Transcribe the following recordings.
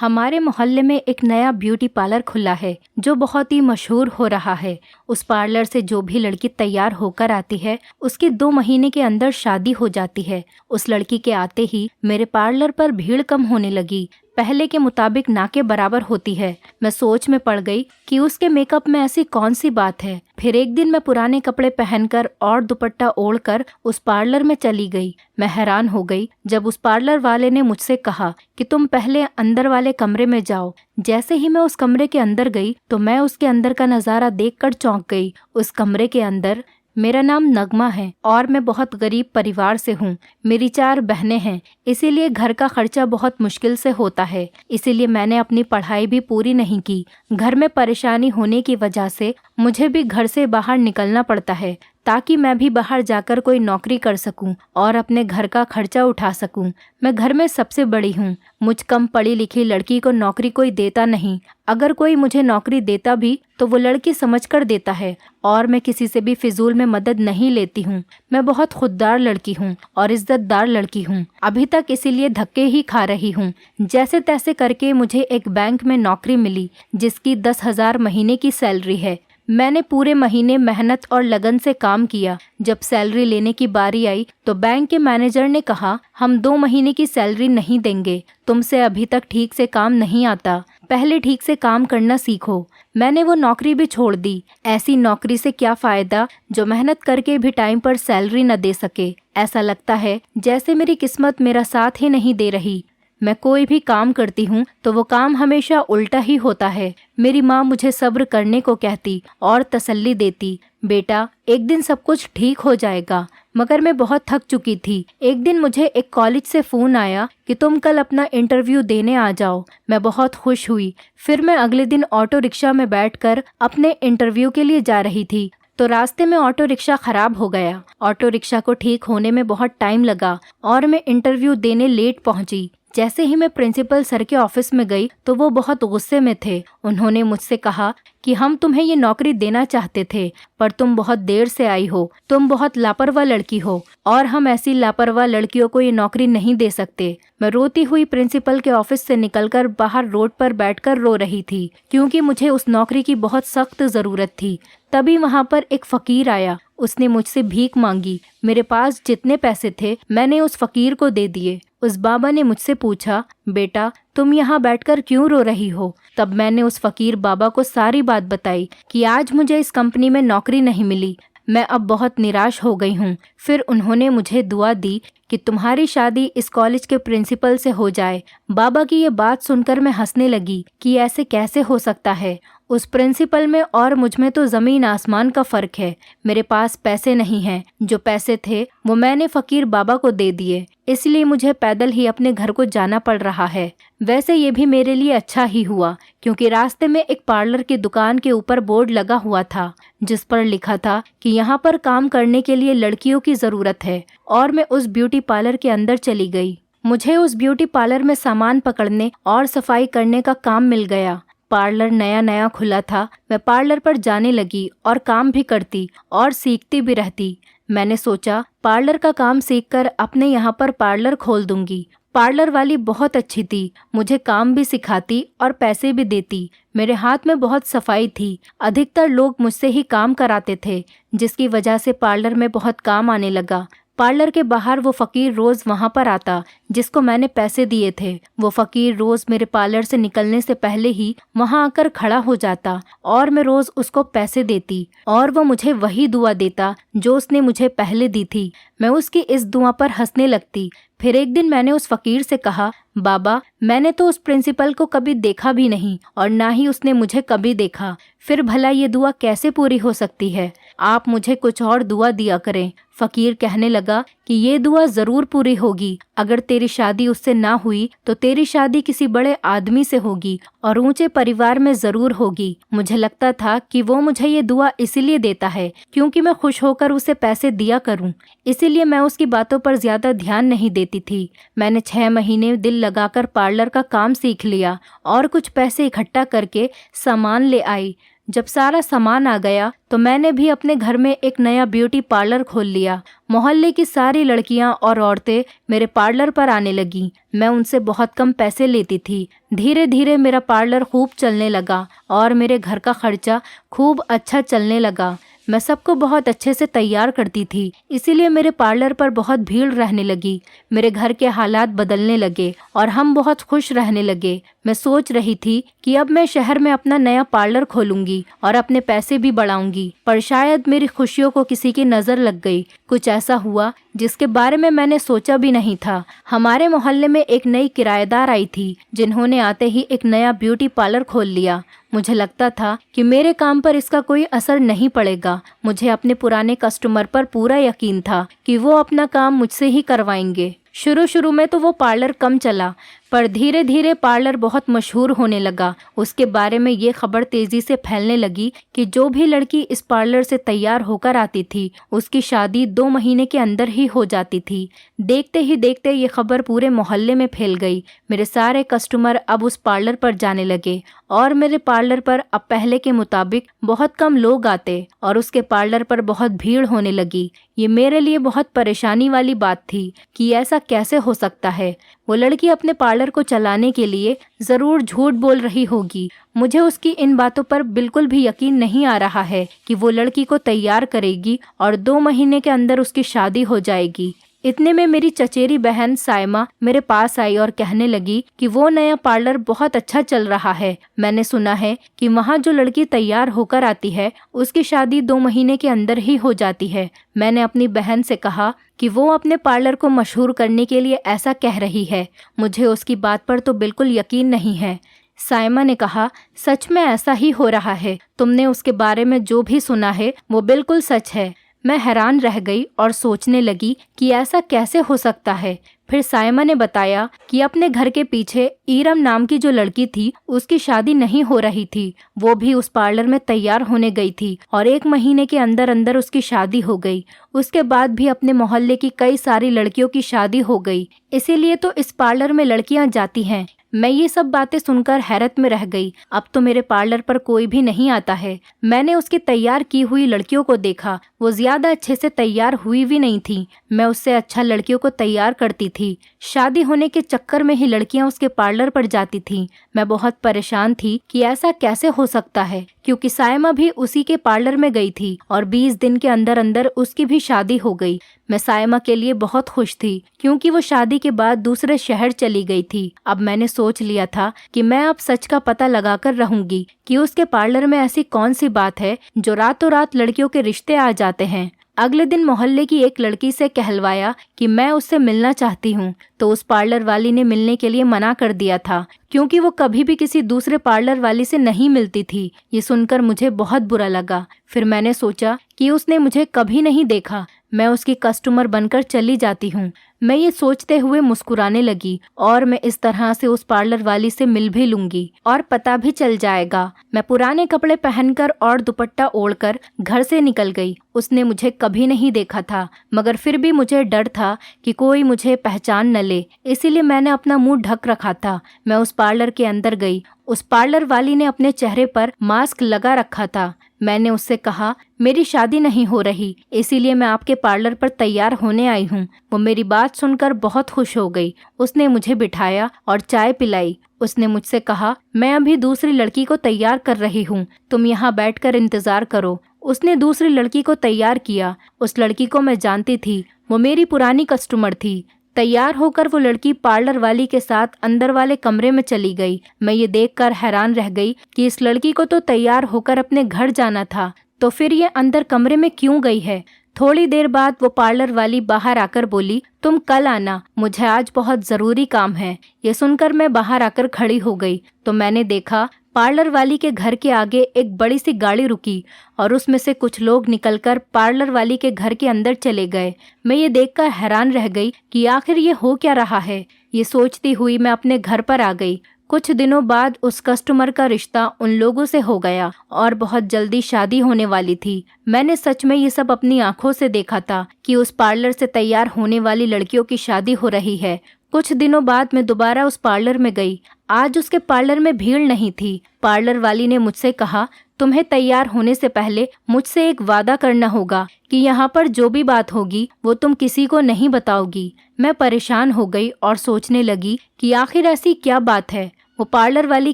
हमारे मोहल्ले में एक नया ब्यूटी पार्लर खुला है जो बहुत ही मशहूर हो रहा है। उस पार्लर से जो भी लड़की तैयार होकर आती है उसकी 2 महीने के अंदर शादी हो जाती है। उस लड़की के आते ही मेरे पार्लर पर भीड़ कम होने लगी, पहले के मुताबिक ना के बराबर होती है। मैं सोच में पड़ गई कि उसके मेकअप में ऐसी कौन सी बात है। फिर एक दिन मैं पुराने कपड़े पहनकर और दुपट्टा ओढ़कर उस पार्लर में चली गई। मैं हैरान हो गई जब उस पार्लर वाले ने मुझसे कहा कि तुम पहले अंदर वाले कमरे में जाओ। जैसे ही मैं उस कमरे के अंदर गई तो मैं उसके अंदर का नज़ारा देखकर चौंक गई। उस कमरे के अंदर मेरा नाम नगमा है और मैं बहुत गरीब परिवार से हूँ। मेरी 4 बहनें हैं, इसीलिए घर का खर्चा बहुत मुश्किल से होता है। इसीलिए मैंने अपनी पढ़ाई भी पूरी नहीं की। घर में परेशानी होने की वजह से मुझे भी घर से बाहर निकलना पड़ता है ताकि मैं भी बाहर जाकर कोई नौकरी कर सकूं और अपने घर का खर्चा उठा सकूं। मैं घर में सबसे बड़ी हूं। मुझ कम पढ़ी लिखी लड़की को नौकरी कोई देता नहीं। अगर कोई मुझे नौकरी देता भी तो वो लड़की समझकर देता है और मैं किसी से भी फिजूल में मदद नहीं लेती हूँ। मैं बहुत खुददार लड़की हूँ और इज्जतदार लड़की हूँ। अभी तक इसीलिए धक्के ही खा रही हूँ। जैसे तैसे करके मुझे एक बैंक में नौकरी मिली जिसकी 10,000 महीने की सैलरी है। मैंने पूरे महीने मेहनत और लगन से काम किया। जब सैलरी लेने की बारी आई तो बैंक के मैनेजर ने कहा, हम 2 महीने की सैलरी नहीं देंगे, तुमसे अभी तक ठीक से काम नहीं आता, पहले ठीक से काम करना सीखो। मैंने वो नौकरी भी छोड़ दी। ऐसी नौकरी से क्या फ़ायदा जो मेहनत करके भी टाइम पर सैलरी न दे सके। ऐसा लगता है जैसे मेरी किस्मत मेरा साथ ही नहीं दे रही। मैं कोई भी काम करती हूँ तो वो काम हमेशा उल्टा ही होता है। मेरी माँ मुझे सब्र करने को कहती और तसल्ली देती, बेटा एक दिन सब कुछ ठीक हो जाएगा। मगर मैं बहुत थक चुकी थी। एक दिन मुझे एक कॉलेज से फ़ोन आया कि तुम कल अपना इंटरव्यू देने आ जाओ। मैं बहुत खुश हुई। फिर मैं अगले दिन ऑटो रिक्शा में बैठकर अपने इंटरव्यू के लिए जा रही थी तो रास्ते में ऑटो रिक्शा खराब हो गया। ऑटो रिक्शा को ठीक होने में बहुत टाइम लगा और मैं इंटरव्यू देने लेट पहुंची। जैसे ही मैं प्रिंसिपल सर के ऑफिस में गई तो वो बहुत गुस्से में थे। उन्होंने मुझसे कहा कि हम तुम्हें ये नौकरी देना चाहते थे पर तुम बहुत देर से आई हो, तुम बहुत लापरवाह लड़की हो और हम ऐसी लापरवाह लड़कियों को ये नौकरी नहीं दे सकते। मैं रोती हुई प्रिंसिपल के ऑफिस से निकलकर बाहर रोड पर बैठकर रो रही थी क्योंकि मुझे उस नौकरी की बहुत सख्त ज़रूरत थी। तभी वहाँ पर एक फ़कीर आया। उसने मुझसे भीख मांगी। मेरे पास जितने पैसे थे मैंने उस फ़कीर को दे दिए। उस बाबा ने मुझसे पूछा, बेटा तुम यहाँ बैठकर क्यों रो रही हो? तब मैंने उस फ़कीर बाबा को सारी बात बताई कि आज मुझे इस कंपनी में नौकरी नहीं मिली, मैं अब बहुत निराश हो गई हूँ। फिर उन्होंने मुझे दुआ दी कि तुम्हारी शादी इस कॉलेज के प्रिंसिपल से हो जाए। बाबा की ये बात सुनकर मैं हंसने लगी कि ऐसे कैसे हो सकता है। उस प्रिंसिपल में और मुझ में तो ज़मीन आसमान का फ़र्क है। मेरे पास पैसे नहीं हैं। जो पैसे थे वो मैंने फ़कीर बाबा को दे दिए, इसलिए मुझे पैदल ही अपने घर को जाना पड़ रहा है। वैसे ये भी मेरे लिए अच्छा ही हुआ क्योंकि रास्ते में एक पार्लर की दुकान के ऊपर बोर्ड लगा हुआ था जिस पर लिखा था कि यहाँ पर काम करने के लिए लड़कियों की ज़रूरत है और मैं उस ब्यूटी पार्लर के अंदर चली गई। मुझे उस ब्यूटी पार्लर में सामान पकड़ने और सफाई करने का काम मिल गया। पार्लर नया नया खुला था। मैं पार्लर पर जाने लगी और काम भी करती और सीखती भी रहती। मैंने सोचा पार्लर का काम सीखकर अपने यहाँ पर पार्लर खोल दूंगी। पार्लर वाली बहुत अच्छी थी, मुझे काम भी सिखाती और पैसे भी देती। मेरे हाथ में बहुत सफाई थी। अधिकतर लोग मुझसे ही काम कराते थे जिसकी वजह से पार्लर में बहुत काम आने लगा। पार्लर के बाहर वो फ़कीर रोज़ वहाँ पर आता जिसको मैंने पैसे दिए थे। वो फ़कीर रोज़ मेरे पार्लर से निकलने से पहले ही वहाँ आकर खड़ा हो जाता और मैं रोज़ उसको पैसे देती और वो मुझे वही दुआ देता जो उसने मुझे पहले दी थी। मैं उसकी इस दुआ पर हंसने लगती। फिर एक दिन मैंने उस फ़कीर से कहा, बाबा मैंने तो उस प्रिंसिपल को कभी देखा भी नहीं और ना ही उसने मुझे कभी देखा, फिर भला ये दुआ कैसे पूरी हो सकती है? आप मुझे कुछ और दुआ दिया करें। फ़कीर कहने लगा कि ये दुआ ज़रूर पूरी होगी। अगर तेरी शादी उससे ना हुई तो तेरी शादी किसी बड़े आदमी से होगी और ऊंचे परिवार में ज़रूर होगी। मुझे लगता था कि वो मुझे ये दुआ इसीलिए देता है क्योंकि मैं खुश होकर उसे पैसे दिया करूं, इसीलिए मैं उसकी बातों पर ज़्यादा ध्यान नहीं देती थी। मैंने 6 महीने दिल लगाकर पार्लर का काम सीख लिया और कुछ पैसे इकट्ठा करके सामान ले आई। जब सारा सामान आ गया तो मैंने भी अपने घर में एक नया ब्यूटी पार्लर खोल लिया। मोहल्ले की सारी लड़कियां और औरतें मेरे पार्लर पर आने लगी। मैं उनसे बहुत कम पैसे लेती थी। धीरे धीरे मेरा पार्लर खूब चलने लगा और मेरे घर का खर्चा खूब अच्छा चलने लगा। मैं सबको बहुत अच्छे से तैयार करती थी, इसीलिए मेरे पार्लर पर बहुत भीड़ रहने लगी। मेरे घर के हालात बदलने लगे और हम बहुत खुश रहने लगे। मैं सोच रही थी कि अब मैं शहर में अपना नया पार्लर खोलूंगी और अपने पैसे भी बढ़ाऊंगी, पर शायद मेरी खुशियों को किसी की नज़र लग गई। कुछ ऐसा हुआ जिसके बारे में मैंने सोचा भी नहीं था। हमारे मोहल्ले में एक नई किराएदार आई थी, जिन्होंने आते ही एक नया ब्यूटी पार्लर खोल लिया। मुझे लगता था कि मेरे काम पर इसका कोई असर नहीं पड़ेगा। मुझे अपने पुराने कस्टमर पर पूरा यकीन था कि वो अपना काम मुझसे ही करवाएंगे। शुरू में तो वो पार्लर कम चला, पर धीरे धीरे पार्लर बहुत मशहूर होने लगा। उसके बारे में ये खबर तेजी से फैलने लगी कि जो भी लड़की इस पार्लर से तैयार होकर आती थी उसकी शादी 2 महीने के अंदर ही हो जाती थी। देखते ही देखते ये खबर पूरे मोहल्ले में फैल गई। मेरे सारे कस्टमर अब उस पार्लर पर जाने लगे और मेरे पार्लर पर अब पहले के मुताबिक बहुत कम लोग आते और उसके पार्लर पर बहुत भीड़ होने लगी। ये मेरे लिए बहुत परेशानी वाली बात थी कि ऐसा कैसे हो सकता है। वो लड़की अपने पार्लर को चलाने के लिए ज़रूर झूठ बोल रही होगी। मुझे उसकी इन बातों पर बिल्कुल भी यकीन नहीं आ रहा है कि वो लड़की को तैयार करेगी और 2 महीने के अंदर उसकी शादी हो जाएगी। इतने में मेरी चचेरी बहन साइमा मेरे पास आई और कहने लगी कि वो नया पार्लर बहुत अच्छा चल रहा है। मैंने सुना है कि वहाँ जो लड़की तैयार होकर आती है उसकी शादी 2 महीने के अंदर ही हो जाती है। मैंने अपनी बहन से कहा कि वो अपने पार्लर को मशहूर करने के लिए ऐसा कह रही है। मुझे उसकी बात पर तो बिल्कुल यकीन नहीं है। साइमा ने कहा, सच में ऐसा ही हो रहा है। तुमने उसके बारे में जो भी सुना है वो बिल्कुल सच है। मैं हैरान रह गई और सोचने लगी कि ऐसा कैसे हो सकता है। फिर साइमा ने बताया कि अपने घर के पीछे ईरम नाम की जो लड़की थी उसकी शादी नहीं हो रही थी। वो भी उस पार्लर में तैयार होने गई थी और 1 महीने के अंदर अंदर उसकी शादी हो गई। उसके बाद भी अपने मोहल्ले की कई सारी लड़कियों की शादी हो गई, इसीलिए तो इस पार्लर में लड़कियां जाती हैं। मैं ये सब बातें सुनकर हैरत में रह गई। अब तो मेरे पार्लर पर कोई भी नहीं आता है। मैंने उसकी तैयार की हुई लड़कियों को देखा, वो ज्यादा अच्छे से तैयार हुई भी नहीं थी। मैं उससे अच्छा लड़कियों को तैयार करती थी। शादी होने के चक्कर में ही लड़कियां उसके पार्लर पर जाती थीं। मैं बहुत परेशान थी कि ऐसा कैसे हो सकता है, क्योंकि साइमा भी उसी के पार्लर में गई थी और 20 दिन के अंदर अंदर उसकी भी शादी हो गई। मैं साइमा के लिए बहुत खुश थी, क्योंकि वो शादी के बाद दूसरे शहर चली गई थी। अब मैंने सोच लिया था कि मैं अब सच का पता लगाकर रहूंगी कि उसके पार्लर में ऐसी कौन सी बात है जो रातों रात लड़कियों के रिश्ते आ जाते हैं। अगले दिन मोहल्ले की एक लड़की से कहलवाया कि मैं उससे मिलना चाहती हूँ, तो उस पार्लर वाली ने मिलने के लिए मना कर दिया था, क्योंकि वो कभी भी किसी दूसरे पार्लर वाली से नहीं मिलती थी। ये सुनकर मुझे बहुत बुरा लगा। फिर मैंने सोचा कि उसने मुझे कभी नहीं देखा, मैं उसकी कस्टमर बनकर चली जाती हूँ। मैं ये सोचते हुए मुस्कुराने लगी और मैं इस तरह से उस पार्लर वाली से मिल भी लूंगी और पता भी चल जाएगा। मैं पुराने कपड़े पहनकर और दुपट्टा ओढ़कर घर से निकल गई। उसने मुझे कभी नहीं देखा था, मगर फिर भी मुझे डर था कि कोई मुझे पहचान न ले, इसीलिए मैंने अपना मुंह ढक रखा था। मैं उस पार्लर के अंदर गई। उस पार्लर वाली ने अपने चेहरे पर मास्क लगा रखा था। मैंने उससे कहा, मेरी शादी नहीं हो रही, इसीलिए मैं आपके पार्लर पर तैयार होने आई हूँ। वो मेरी बात सुनकर बहुत खुश हो गई। उसने मुझे बिठाया और चाय पिलाई। उसने मुझसे कहा, मैं अभी दूसरी लड़की को तैयार कर रही हूँ, तुम यहाँ बैठकर इंतजार करो। उसने दूसरी लड़की को तैयार किया। उस लड़की को मैं जानती थी, वो मेरी पुरानी कस्टमर थी। तैयार होकर वो लड़की पार्लर वाली के साथ अंदर वाले कमरे में चली गई। मैं ये देखकर हैरान रह गई कि इस लड़की को तो तैयार होकर अपने घर जाना था, तो फिर ये अंदर कमरे में क्यों गई है। थोड़ी देर बाद वो पार्लर वाली बाहर आकर बोली, तुम कल आना, मुझे आज बहुत ज़रूरी काम है। ये सुनकर मैं बाहर आकर खड़ी हो गई तो मैंने देखा पार्लर वाली के घर के आगे एक बड़ी सी गाड़ी रुकी और उसमें से कुछ लोग निकलकर पार्लर वाली के घर के अंदर चले गए। मैं ये देखकर हैरान रह गई कि आखिर ये हो क्या रहा है। ये सोचती हुई मैं अपने घर पर आ गई। कुछ दिनों बाद उस कस्टमर का रिश्ता उन लोगों से हो गया और बहुत जल्दी शादी होने वाली थी। मैंने सच में ये सब अपनी आंखों से देखा था कि उस पार्लर से तैयार होने वाली लड़कियों की शादी हो रही है। कुछ दिनों बाद मैं दोबारा उस पार्लर में गई। आज उसके पार्लर में भीड़ नहीं थी। पार्लर वाली ने मुझसे कहा, तुम्हें तैयार होने से पहले मुझसे एक वादा करना होगा कि यहाँ पर जो भी बात होगी वो तुम किसी को नहीं बताओगी। मैं परेशान हो गई और सोचने लगी कि आखिर ऐसी क्या बात है। वो पार्लर वाली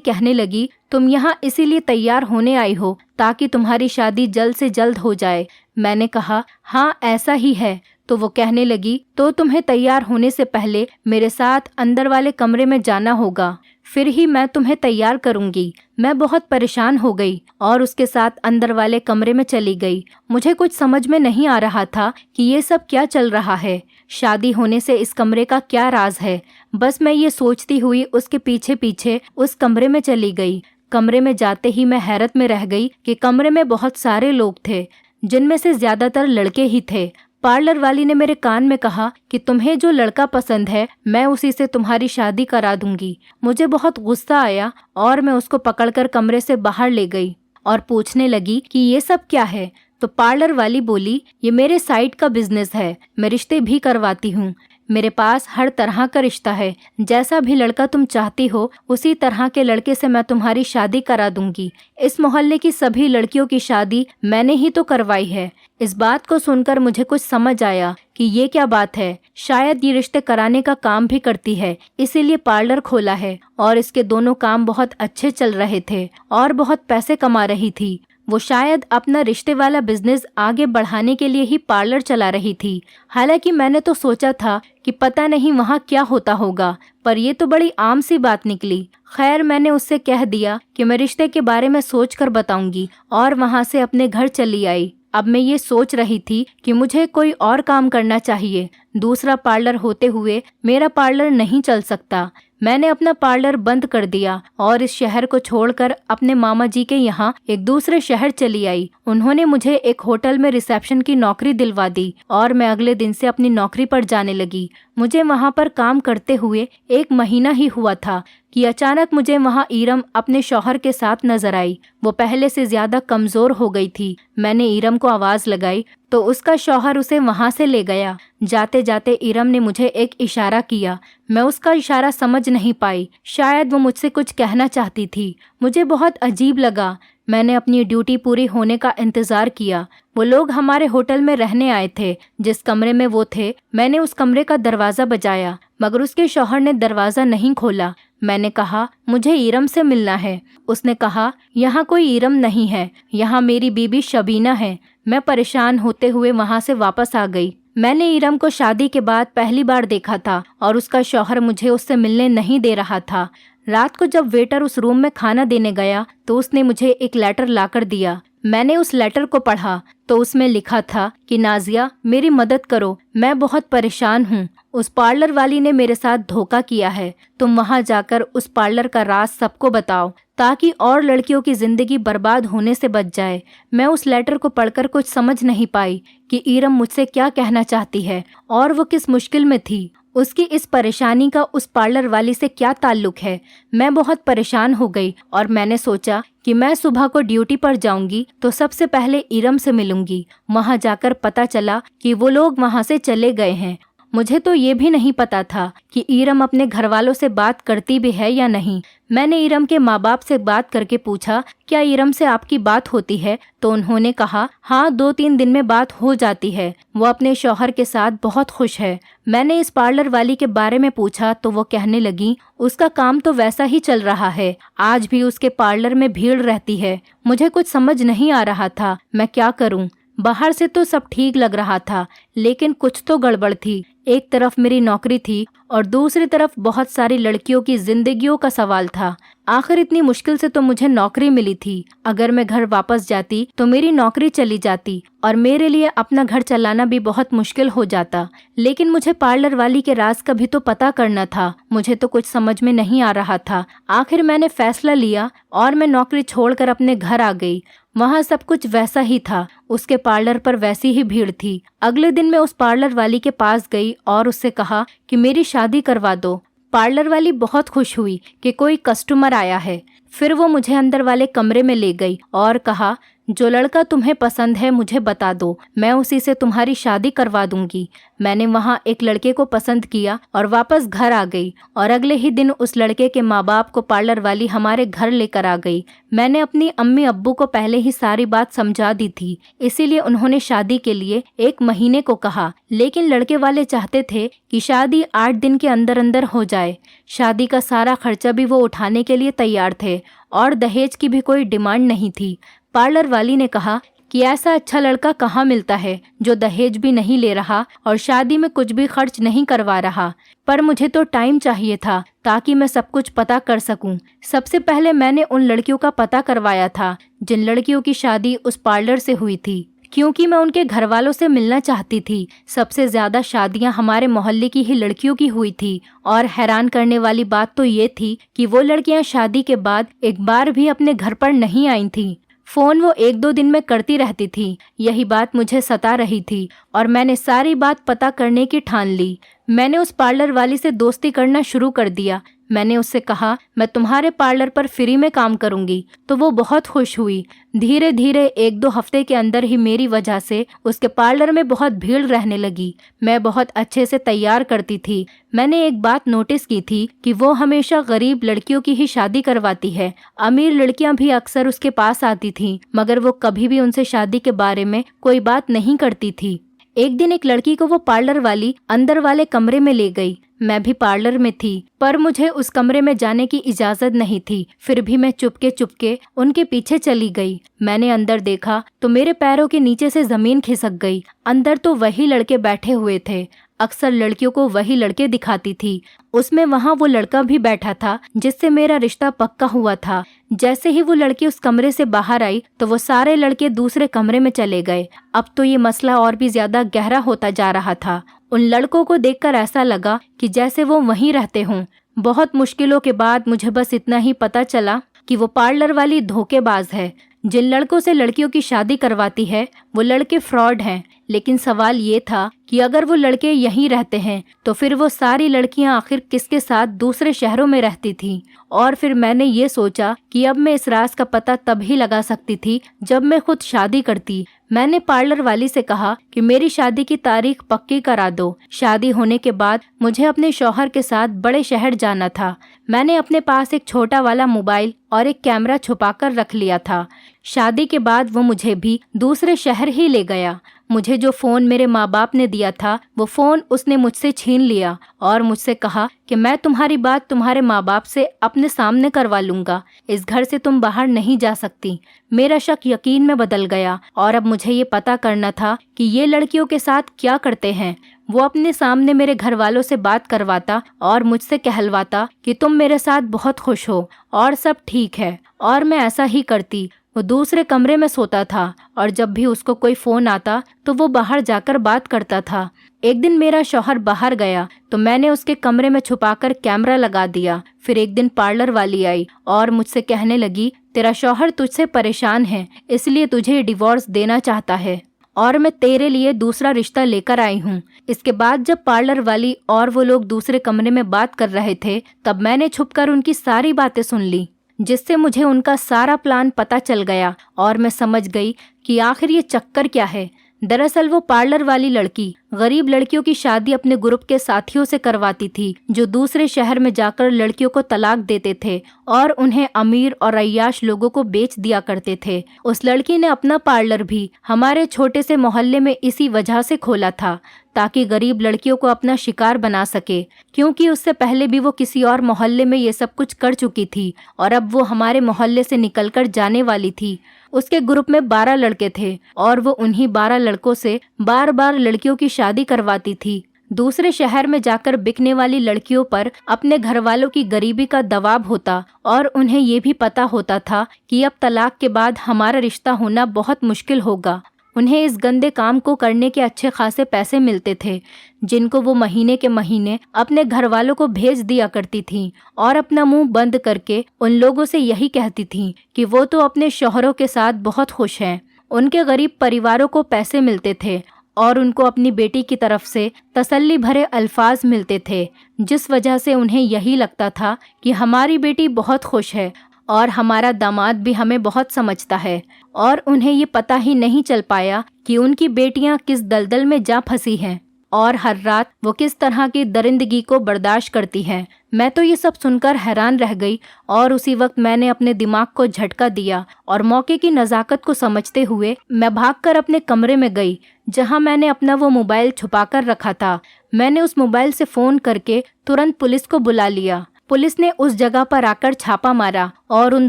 कहने लगी, तुम यहाँ इसीलिए तैयार होने आई हो ताकि तुम्हारी शादी जल्द से जल्द हो जाए। मैंने कहा, हाँ ऐसा ही है। तो वो कहने लगी, तो तुम्हें तैयार होने से पहले मेरे साथ अंदर वाले कमरे में जाना होगा, फिर ही मैं तुम्हें तैयार करूंगी। मैं बहुत परेशान हो गई और उसके साथ अंदर वाले कमरे में चली गई। मुझे कुछ समझ में नहीं आ रहा था कि ये सब क्या चल रहा है, शादी होने से इस कमरे का क्या राज है। बस मैं ये सोचती हुई उसके पीछे पीछे उस कमरे में चली गई। कमरे में जाते ही मैं हैरत में रह गई कि कमरे में बहुत सारे लोग थे, जिनमें से ज्यादातर लड़के ही थे। पार्लर वाली ने मेरे कान में कहा कि तुम्हें जो लड़का पसंद है मैं उसी से तुम्हारी शादी करा दूंगी। मुझे बहुत गुस्सा आया और मैं उसको पकड़कर कमरे से बाहर ले गई और पूछने लगी कि ये सब क्या है। तो पार्लर वाली बोली, ये मेरे साइड का बिजनेस है, मैं रिश्ते भी करवाती हूँ। मेरे पास हर तरह का रिश्ता है, जैसा भी लड़का तुम चाहती हो उसी तरह के लड़के से मैं तुम्हारी शादी करा दूंगी। इस मोहल्ले की सभी लड़कियों की शादी मैंने ही तो करवाई है। इस बात को सुनकर मुझे कुछ समझ आया कि ये क्या बात है। शायद ये रिश्ते कराने का काम भी करती है, इसीलिए पार्लर खोला है। और इसके दोनों काम बहुत अच्छे चल रहे थे और बहुत पैसे कमा रही थी। वो शायद अपना रिश्ते वाला बिजनेस आगे बढ़ाने के लिए ही पार्लर चला रही थी। हालांकि मैंने तो सोचा था कि पता नहीं वहाँ क्या होता होगा, पर ये तो बड़ी आम सी बात निकली। खैर, मैंने उससे कह दिया कि मैं रिश्ते के बारे में सोचकर बताऊंगी और वहाँ से अपने घर चली आई। अब मैं ये सोच रही थी कि मुझे कोई और काम करना चाहिए। दूसरा पार्लर होते हुए मेरा पार्लर नहीं चल सकता। मैंने अपना पार्लर बंद कर दिया और इस शहर को छोड़कर अपने मामा जी के यहाँ एक दूसरे शहर चली आई। उन्होंने मुझे एक होटल में रिसेप्शन की नौकरी दिलवा दी और मैं अगले दिन से अपनी नौकरी पर जाने लगी। मुझे वहाँ पर काम करते हुए 1 महीना ही हुआ था कि अचानक मुझे वहाँ ईरम अपने शौहर के साथ नजर आई। वो पहले से ज्यादा कमजोर हो गई थी। मैंने ईरम को आवाज लगाई तो उसका शौहर उसे वहाँ से ले गया। जाते जाते ईरम ने मुझे एक इशारा किया। मैं उसका इशारा समझ नहीं पाई, शायद वो मुझसे कुछ कहना चाहती थी। मुझे बहुत अजीब लगा। मैंने अपनी ड्यूटी पूरी होने का इंतजार किया। वो लोग हमारे होटल में रहने आए थे। जिस कमरे में वो थे, मैंने उस कमरे का दरवाजा बजाया, मगर उसके शौहर ने दरवाजा नहीं खोला। मैंने कहा, मुझे ईरम से मिलना है। उसने कहा, यहाँ कोई ईरम नहीं है, यहाँ मेरी बीबी शबीना है। मैं परेशान होते हुए वहाँ से वापस आ गई। मैंने ईरम को शादी के बाद पहली बार देखा था और उसका शौहर मुझे उससे मिलने नहीं दे रहा था। रात को जब वेटर उस रूम में खाना देने गया तो उसने मुझे एक लेटर लाकर दिया। मैंने उस लेटर को पढ़ा तो उसमें लिखा था कि नाजिया, मेरी मदद करो, मैं बहुत परेशान हूँ। उस पार्लर वाली ने मेरे साथ धोखा किया है। तुम वहाँ जाकर उस पार्लर का राज सबको बताओ ताकि और लड़कियों की जिंदगी बर्बाद होने से बच जाए। मैं उस लेटर को पढ़कर कुछ समझ नहीं पाई कि ईरम मुझसे क्या कहना चाहती है और वो किस मुश्किल में थी। उसकी इस परेशानी का उस पार्लर वाली से क्या ताल्लुक है। मैं बहुत परेशान हो गई और मैंने सोचा कि मैं सुबह को ड्यूटी पर जाऊंगी तो सबसे पहले ईरम से मिलूंगी। वहां जाकर पता चला कि वो लोग वहां से चले गए हैं। मुझे तो ये भी नहीं पता था कि ईरम अपने घर वालों से बात करती भी है या नहीं। मैंने ईरम के माँ बाप से बात करके पूछा, क्या ईरम से आपकी बात होती है? तो उन्होंने कहा, हाँ 2-3 दिन में बात हो जाती है। वो अपने शौहर के साथ बहुत खुश है। मैंने इस पार्लर वाली के बारे में पूछा तो वो कहने लगी, उसका काम तो वैसा ही चल रहा है, आज भी उसके पार्लर में भीड़ रहती है। मुझे कुछ समझ नहीं आ रहा था, मैं क्या करूँ। बाहर से तो सब ठीक लग रहा था, लेकिन कुछ तो गड़बड़ थी। एक तरफ मेरी नौकरी थी और दूसरी तरफ बहुत सारी लड़कियों की जिंदगियों का सवाल था। आखिर इतनी मुश्किल से तो मुझे नौकरी मिली थी। अगर मैं घर वापस जाती तो मेरी नौकरी चली जाती और मेरे लिए अपना घर चलाना भी बहुत मुश्किल हो जाता। लेकिन मुझे पार्लर वाली के राज का भी तो पता करना था। मुझे तो कुछ समझ में नहीं आ रहा था। आखिर मैंने फैसला लिया और मैं नौकरी छोड़कर अपने घर आ गई। वहाँ सब कुछ वैसा ही था, उसके पार्लर पर वैसी ही भीड़ थी। अगले दिन मैं उस पार्लर वाली के पास गई और उससे कहा कि मेरी शादी करवा दो। पार्लर वाली बहुत खुश हुई कि कोई कस्टमर आया है। फिर वो मुझे अंदर वाले कमरे में ले गई और कहा, जो लड़का तुम्हें पसंद है मुझे बता दो, मैं उसी से तुम्हारी शादी करवा दूंगी। मैंने वहाँ एक लड़के को पसंद किया और वापस घर आ गई और अगले ही दिन उस लड़के के माँ बाप को पार्लर वाली हमारे घर लेकर आ गई। मैंने अपनी अम्मी अब्बू को पहले ही सारी बात समझा दी थी, इसीलिए उन्होंने शादी के लिए 1 महीने को कहा, लेकिन लड़के वाले चाहते थे कि शादी 8 दिन के अंदर अंदर हो जाए। शादी का सारा खर्चा भी वो उठाने के लिए तैयार थे और दहेज की भी कोई डिमांड नहीं थी। पार्लर वाली ने कहा कि ऐसा अच्छा लड़का कहाँ मिलता है जो दहेज भी नहीं ले रहा और शादी में कुछ भी खर्च नहीं करवा रहा। पर मुझे तो टाइम चाहिए था ताकि मैं सब कुछ पता कर सकूं। सबसे पहले मैंने उन लड़कियों का पता करवाया था जिन लड़कियों की शादी उस पार्लर से हुई थी, क्योंकि मैं उनके घर वालों से मिलना चाहती थी। सबसे ज्यादा शादियां हमारे मोहल्ले की ही लड़कियों की हुई थी और हैरान करने वाली बात तो ये थी कि वो लड़कियां शादी के बाद एक बार भी अपने घर पर नहीं आई थीं। फोन वो 1-2 दिन में करती रहती थी। यही बात मुझे सता रही थी और मैंने सारी बात पता करने की ठान ली। मैंने उस पार्लर वाली से दोस्ती करना शुरू कर दिया। मैंने उससे कहा, मैं तुम्हारे पार्लर पर फ्री में काम करूंगी, तो वो बहुत खुश हुई। धीरे धीरे 1-2 हफ्ते के अंदर ही मेरी वजह से उसके पार्लर में बहुत भीड़ रहने लगी। मैं बहुत अच्छे से तैयार करती थी। मैंने एक बात नोटिस की थी कि वो हमेशा गरीब लड़कियों की ही शादी करवाती है। अमीर लड़कियां भी अक्सर उसके पास आती थीं, मगर वो कभी भी उनसे शादी के बारे में कोई बात नहीं करती थी। एक दिन एक लड़की को वो पार्लर वाली अंदर वाले कमरे में ले गई। मैं भी पार्लर में थी, पर मुझे उस कमरे में जाने की इजाजत नहीं थी। फिर भी मैं चुपके चुपके उनके पीछे चली गई। मैंने अंदर देखा तो मेरे पैरों के नीचे से जमीन खिसक गई। अंदर तो वही लड़के बैठे हुए थे। अक्सर लड़कियों को वही लड़के दिखाती थी। उसमें वहाँ वो लड़का भी बैठा था जिससे मेरा रिश्ता पक्का हुआ था। जैसे ही वो लड़की उस कमरे से बाहर आई तो वो सारे लड़के दूसरे कमरे में चले गए। अब तो ये मसला और भी ज्यादा गहरा होता जा रहा था। उन लड़कों को देखकर ऐसा लगा कि जैसे वो वहीं रहते हों। बहुत मुश्किलों के बाद मुझे बस इतना ही पता चला कि वो पार्लर वाली धोखेबाज है। जिन लड़कों से लड़कियों की शादी करवाती है वो लड़के फ्रॉड हैं। लेकिन सवाल ये था कि अगर वो लड़के यहीं रहते हैं तो फिर वो सारी लड़कियां आखिर किसके साथ दूसरे शहरों में रहती थीं। और फिर मैंने ये सोचा कि अब मैं इस राज का पता तब ही लगा सकती थी जब मैं खुद शादी करती। मैंने पार्लर वाली से कहा कि मेरी शादी की तारीख पक्की करा दो। शादी होने के बाद मुझे अपने शौहर के साथ बड़े शहर जाना था। मैंने अपने पास एक छोटा वाला मोबाइल और एक कैमरा छुपाकर रख लिया था। शादी के बाद वो मुझे भी दूसरे शहर ही ले गया। मुझे जो फ़ोन मेरे माँ बाप ने दिया था वो फ़ोन उसने मुझसे छीन लिया और मुझसे कहा कि मैं तुम्हारी बात तुम्हारे माँ बाप से अपने सामने करवा लूँगा। इस घर से तुम बाहर नहीं जा सकती। मेरा शक यकीन में बदल गया और अब मुझे ये पता करना था कि ये लड़कियों के साथ क्या करते हैं। वो अपने सामने मेरे घर वालों से बात करवाता और मुझसे कहलवाता कि तुम मेरे साथ बहुत खुश हो और सब ठीक है, और मैं ऐसा ही करती। वो दूसरे कमरे में सोता था और जब भी उसको कोई फ़ोन आता तो वो बाहर जाकर बात करता था। एक दिन मेरा शौहर बाहर गया तो मैंने उसके कमरे में छुपाकर कैमरा लगा दिया। फिर एक दिन पार्लर वाली आई और मुझसे कहने लगी, तेरा शौहर तुझसे परेशान है, इसलिए तुझे डिवोर्स देना चाहता है और मैं तेरे लिए दूसरा रिश्ता लेकर आई हूँ। इसके बाद जब पार्लर वाली और वो लोग दूसरे कमरे में बात कर रहे थे तब मैंने छुपकर उनकी सारी बातें सुन ली, जिससे मुझे उनका सारा प्लान पता चल गया और मैं समझ गई कि आखिर ये चक्कर क्या है। दरअसल वो पार्लर वाली लड़की गरीब लड़कियों की शादी अपने ग्रुप के साथियों से करवाती थी जो दूसरे शहर में जाकर लड़कियों को तलाक देते थे और उन्हें अमीर और अय्याश लोगों को बेच दिया करते थे। उस लड़की ने अपना पार्लर भी हमारे छोटे से मोहल्ले में इसी वजह से खोला था ताकि गरीब लड़कियों को अपना शिकार बना सके, क्योंकि उससे पहले भी वो किसी और मोहल्ले में ये सब कुछ कर चुकी थी और अब वो हमारे मोहल्ले से निकलकर जाने वाली थी। उसके ग्रुप में 12 लड़के थे और वो उन्हीं 12 लड़कों से बार बार लड़कियों की शादी करवाती थी। दूसरे शहर में जाकर बिकने वाली लड़कियों पर अपने घर वालों की गरीबी का दबाव होता और उन्हें ये भी पता होता था कि अब तलाक के बाद हमारा रिश्ता होना बहुत मुश्किल होगा। उन्हें इस गंदे काम को करने के अच्छे खासे पैसे मिलते थे जिनको वो महीने के महीने अपने घर वालों को भेज दिया करती थीं और अपना मुंह बंद करके उन लोगों से यही कहती थीं कि वो तो अपने शौहरों के साथ बहुत खुश हैं। उनके गरीब परिवारों को पैसे मिलते थे और उनको अपनी बेटी की तरफ से तसल्ली भरे अल्फाज मिलते थे, जिस वजह से उन्हें यही लगता था कि हमारी बेटी बहुत खुश है और हमारा दामाद भी हमें बहुत समझता है और उन्हें ये पता ही नहीं चल पाया कि उनकी बेटियां किस दलदल में जा फंसी हैं और हर रात वो किस तरह की दरिंदगी को बर्दाश्त करती हैं। मैं तो ये सब सुनकर हैरान रह गई और उसी वक्त मैंने अपने दिमाग को झटका दिया और मौके की नज़ाकत को समझते हुए मैं भागकर अपने कमरे में गई जहां मैंने अपना वो मोबाइल छुपाकर रखा था। मैंने उस मोबाइल से फ़ोन करके तुरंत पुलिस को बुला लिया। पुलिस ने उस जगह पर आकर छापा मारा और उन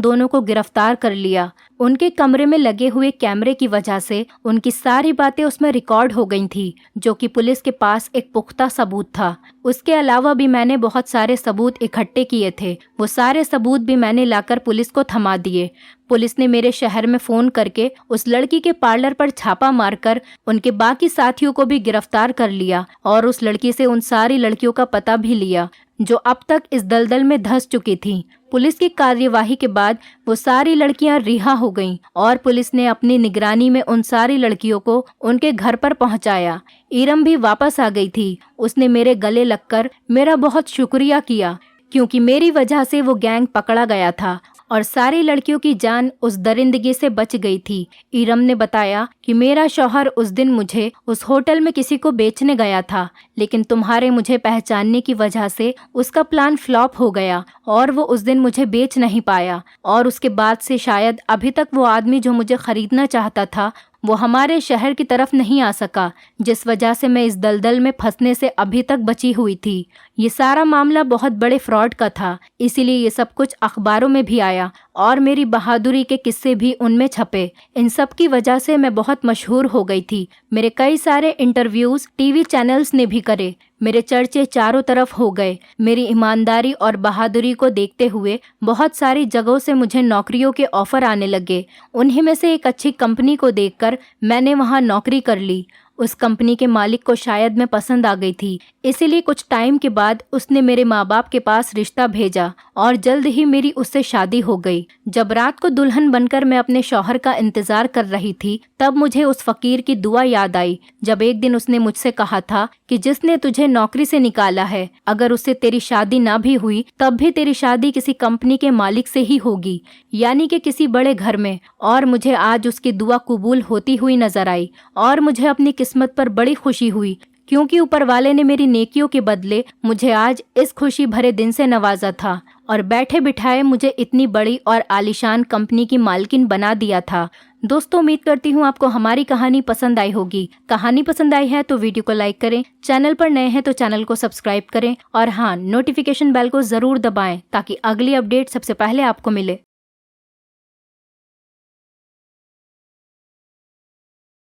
दोनों को गिरफ्तार कर लिया। उनके कमरे में लगे हुए कैमरे की वजह से उनकी सारी बातें उसमें रिकॉर्ड हो गई थी, जो कि पुलिस के पास एक पुख्ता सबूत था। उसके अलावा भी मैंने बहुत सारे सबूत इकट्ठे किए थे। वो सारे सबूत भी मैंने लाकर पुलिस को थमा दिए। पुलिस ने मेरे शहर में फ़ोन करके उस लड़की के पार्लर पर छापा मारकर उनके बाकी साथियों को भी गिरफ्तार कर लिया और उस लड़की से उन सारी लड़कियों का पता भी लिया जो अब तक इस दलदल में धंस चुकी थीं। पुलिस की कार्यवाही के बाद वो सारी लड़कियां रिहा हो गईं और पुलिस ने अपनी निगरानी में उन सारी लड़कियों को उनके घर पर पहुंचाया। इरम भी वापस आ गई थी। उसने मेरे गले लगकर मेरा बहुत शुक्रिया किया क्योंकि मेरी वजह से वो गैंग पकड़ा गया था और सारी लड़कियों की जान उस दरिंदगी से बच गई थी। इरम ने बताया कि मेरा शौहर उस दिन मुझे उस होटल में किसी को बेचने गया था, लेकिन तुम्हारे मुझे पहचानने की वजह से उसका प्लान फ्लॉप हो गया और वो उस दिन मुझे बेच नहीं पाया और उसके बाद से शायद अभी तक वो आदमी जो मुझे खरीदना चाहता था वो हमारे शहर की तरफ नहीं आ सका, जिस वजह से मैं इस दलदल में फंसने से अभी तक बची हुई थी। ये सारा मामला बहुत बड़े फ्रॉड का था, इसीलिए ये सब कुछ अखबारों में भी आया और मेरी बहादुरी के किस्से भी उनमें छपे। इन सब की वजह से मैं बहुत मशहूर हो गई थी। मेरे कई सारे इंटरव्यूज टीवी चैनल्स ने भी करे। मेरे चर्चे चारों तरफ हो गए। मेरी ईमानदारी और बहादुरी को देखते हुए बहुत सारी जगहों से मुझे नौकरियों के ऑफर आने लगे। उन्हीं में से एक अच्छी कंपनी को देखकर मैंने वहां नौकरी कर ली। उस कंपनी के मालिक को शायद मैं पसंद आ गई थी, इसीलिए कुछ टाइम के बाद उसने मेरे माँ बाप के पास रिश्ता भेजा और जल्द ही मेरी उससे शादी हो गई। जब रात को दुल्हन बनकर मैं अपने शौहर का इंतजार कर रही थी, तब मुझे उस फकीर की दुआ याद आई जब एक दिन उसने मुझसे कहा था कि जिसने तुझे नौकरी से निकाला है, अगर उससे तेरी शादी ना भी हुई तब भी तेरी शादी किसी कंपनी के मालिक से ही होगी, यानी कि किसी बड़े घर में। और मुझे आज उसकी दुआ कबूल होती हुई नजर आई और मुझे अपनी किस्मत पर बड़ी खुशी हुई क्योंकि ऊपर वाले ने मेरी नेकियों के बदले मुझे आज इस खुशी भरे दिन से नवाजा था और बैठे बिठाए मुझे इतनी बड़ी और आलीशान कंपनी की मालकिन बना दिया था। दोस्तों, उम्मीद करती हूँ आपको हमारी कहानी पसंद आई होगी। कहानी पसंद आई है तो वीडियो को लाइक करें, चैनल पर नए हैं तो चैनल को सब्सक्राइब करें और हाँ, नोटिफिकेशन बेल को जरूर दबाएं ताकि अगली अपडेट सबसे पहले आपको मिले।